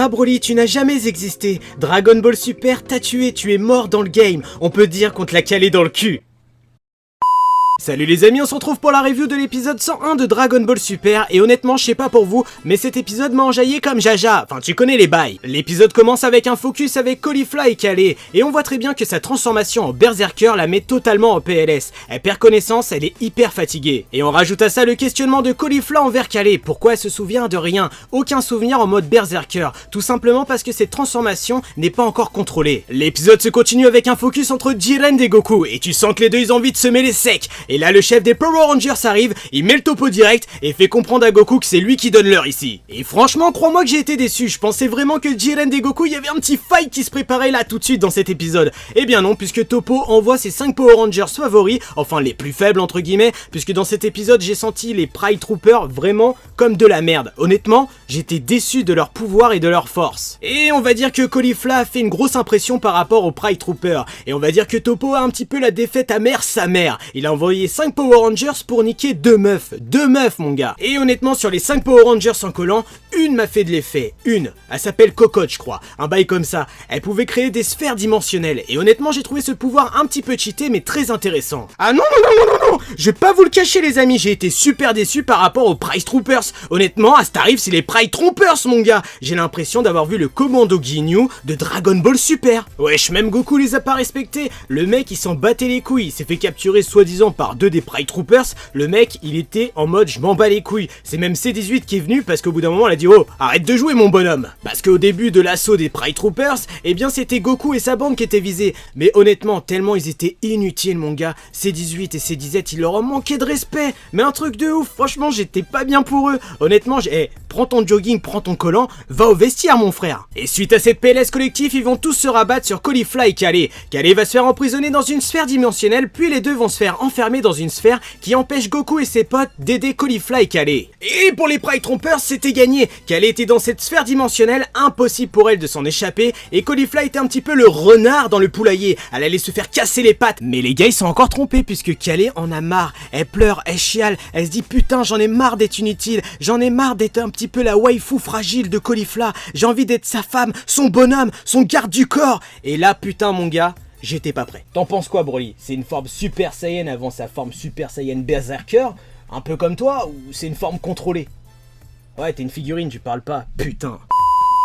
Broly, tu n'as jamais existé. Dragon Ball Super t'a tué, tu es mort dans le game. On peut dire qu'on te l'a calé dans le cul. Salut les amis, on se retrouve pour la review de l'épisode 101 de Dragon Ball Super, et honnêtement je sais pas pour vous, mais cet épisode m'a enjaillé comme Jaja, enfin tu connais les bails. L'épisode commence avec un focus avec Caulifla et Calais, et on voit très bien que sa transformation en Berserker la met totalement en PLS. Elle perd connaissance, elle est hyper fatiguée. Et on rajoute à ça le questionnement de Caulifla envers Calais, pourquoi elle se souvient de rien, aucun souvenir en mode Berserker, tout simplement parce que cette transformation n'est pas encore contrôlée. L'épisode se continue avec un focus entre Jiren et Goku, et tu sens que les deux ils ont envie de se mêler sec. Et là le chef des Power Rangers arrive, il met le topo direct et fait comprendre à Goku que c'est lui qui donne l'heure ici. Et franchement crois-moi que j'ai été déçu, je pensais vraiment que Jiren et Goku, il y avait un petit fight qui se préparait là tout de suite dans cet épisode. Et bien non, puisque Toppo envoie ses 5 Power Rangers favoris, enfin les plus faibles entre guillemets, puisque dans cet épisode j'ai senti les Pride Troopers vraiment comme de la merde. Honnêtement, j'étais déçu de leur pouvoir et de leur force. Et on va dire que Caulifla a fait une grosse impression par rapport aux Pride Troopers. Et on va dire que Toppo a un petit peu la défaite amère sa mère. Il a envoyé 5 Power Rangers pour niquer 2 meufs mon gars. Et honnêtement sur les 5 Power Rangers en collant, une m'a fait de l'effet, une, elle s'appelle Cocotte je crois, un bail comme ça, elle pouvait créer des sphères dimensionnelles, et honnêtement j'ai trouvé ce pouvoir un petit peu cheaté mais très intéressant. Ah non, je vais pas vous le cacher les amis, j'ai été super déçu par rapport aux Pride Troopers. Honnêtement à ce tarif c'est les Pride Troopers mon gars, j'ai l'impression d'avoir vu le commando Ginyu de Dragon Ball Super. Wesh, même Goku les a pas respectés, le mec il s'en battait les couilles, il s'est fait capturer soi-disant par 2 des Pride Troopers, le mec il était en mode je m'en bats les couilles. C'est même C18 qui est venu parce qu'au bout d'un moment elle a dit oh arrête de jouer mon bonhomme. Parce qu'au début de l'assaut des Pride Troopers, eh bien c'était Goku et sa bande qui étaient visés. Mais honnêtement tellement ils étaient inutiles mon gars, C18 et C17 ils leur ont manqué de respect. Mais un truc de ouf, franchement j'étais pas bien pour eux. Honnêtement prends ton jogging, prends ton collant, va au vestiaire mon frère. Et suite à cette PLS collectif ils vont tous se rabattre sur Caulifla et Calais. Calais va se faire emprisonner dans une sphère dimensionnelle, puis les deux vont se faire enfermer dans une sphère qui empêche Goku et ses potes d'aider Caulifla et Calais. Et pour les Pride Troopers c'était gagné. Calais était dans cette sphère dimensionnelle, impossible pour elle de s'en échapper, et Caulifla était un petit peu le renard dans le poulailler, elle allait se faire casser les pattes. Mais les gars ils sont encore trompés puisque Calais en a marre, elle pleure, elle chiale, elle se dit putain j'en ai marre d'être inutile, j'en ai marre d'être un petit peu la waifu fragile de Caulifla, j'ai envie d'être sa femme, son bonhomme, son garde du corps. Et là putain mon gars, j'étais pas prêt. T'en penses quoi Broly? C'est une forme Super Saiyan avant sa forme Super Saiyan Berserker, un peu comme toi, ou c'est une forme contrôlée? Ouais t'es une figurine, tu parles pas, putain.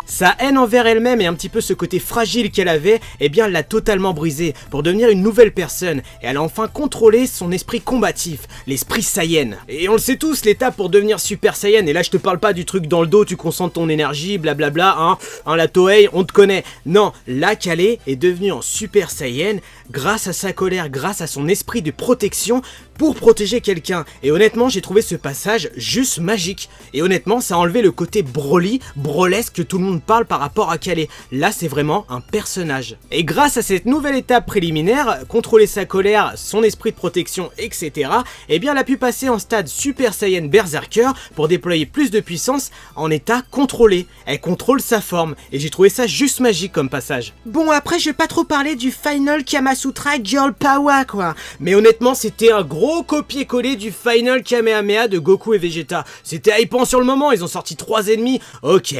Sa haine envers elle-même et un petit peu ce côté fragile qu'elle avait, eh bien elle l'a totalement brisé pour devenir une nouvelle personne, et elle a enfin contrôlé son esprit combatif, l'esprit Saiyan. Et on le sait tous, l'étape pour devenir Super Saiyan, et là je te parle pas du truc dans le dos, tu concentres ton énergie, blablabla, la Toei, on te connaît. Non, là Calais est devenu en Super Saiyan grâce à sa colère, grâce à son esprit de protection pour protéger quelqu'un. Et honnêtement j'ai trouvé ce passage juste magique, et honnêtement ça a enlevé le côté Broly, brolesque que tout le monde parle par rapport à Calais. Là c'est vraiment un personnage. Et grâce à cette nouvelle étape préliminaire, contrôler sa colère, son esprit de protection, etc. Eh bien elle a pu passer en stade Super Saiyan Berserker pour déployer plus de puissance en état contrôlé. Elle contrôle sa forme, et j'ai trouvé ça juste magique comme passage. Bon après je vais pas trop parler du Final Kamasutra Girl Power quoi, mais honnêtement c'était un gros copier-coller du Final Kamehameha de Goku et Vegeta. C'était hypant sur le moment, ils ont sorti 3 ennemis, ok.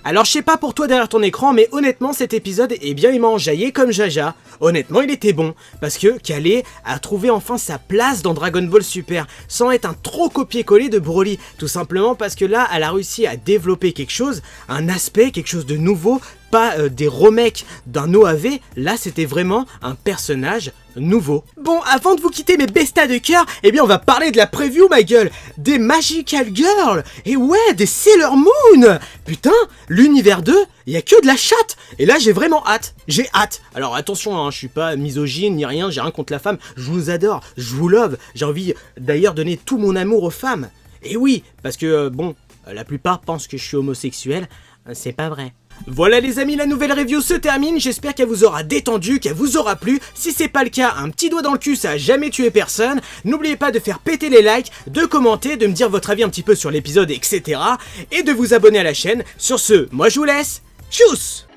Alors je sais pas pour toi derrière ton écran, mais honnêtement cet épisode, eh bien il m'a enjaillé comme Jaja. Honnêtement il était bon, parce que Calais a trouvé enfin sa place dans Dragon Ball Super, sans être un trop copier-coller de Broly, tout simplement parce que là elle a réussi à développer quelque chose, un aspect, quelque chose de nouveau, pas des remakes d'un OAV, là c'était vraiment un personnage nouveau. Bon, avant de vous quitter mes bestas de cœur, eh bien on va parler de la preview ma gueule, des Magical Girls, et ouais, des Sailor Moon. Putain, l'univers 2, il y a que de la chatte, et là j'ai vraiment hâte, j'ai hâte. Alors attention, je suis pas misogyne ni rien, j'ai rien contre la femme, je vous adore, je vous love, j'ai envie d'ailleurs donner tout mon amour aux femmes. Et oui, parce que bon, la plupart pensent que je suis homosexuel, c'est pas vrai. Voilà les amis, la nouvelle review se termine, j'espère qu'elle vous aura détendu, qu'elle vous aura plu. Si c'est pas le cas, un petit doigt dans le cul, ça a jamais tué personne. N'oubliez pas de faire péter les likes, de commenter, de me dire votre avis un petit peu sur l'épisode, etc. Et de vous abonner à la chaîne. Sur ce, moi je vous laisse, tchuss!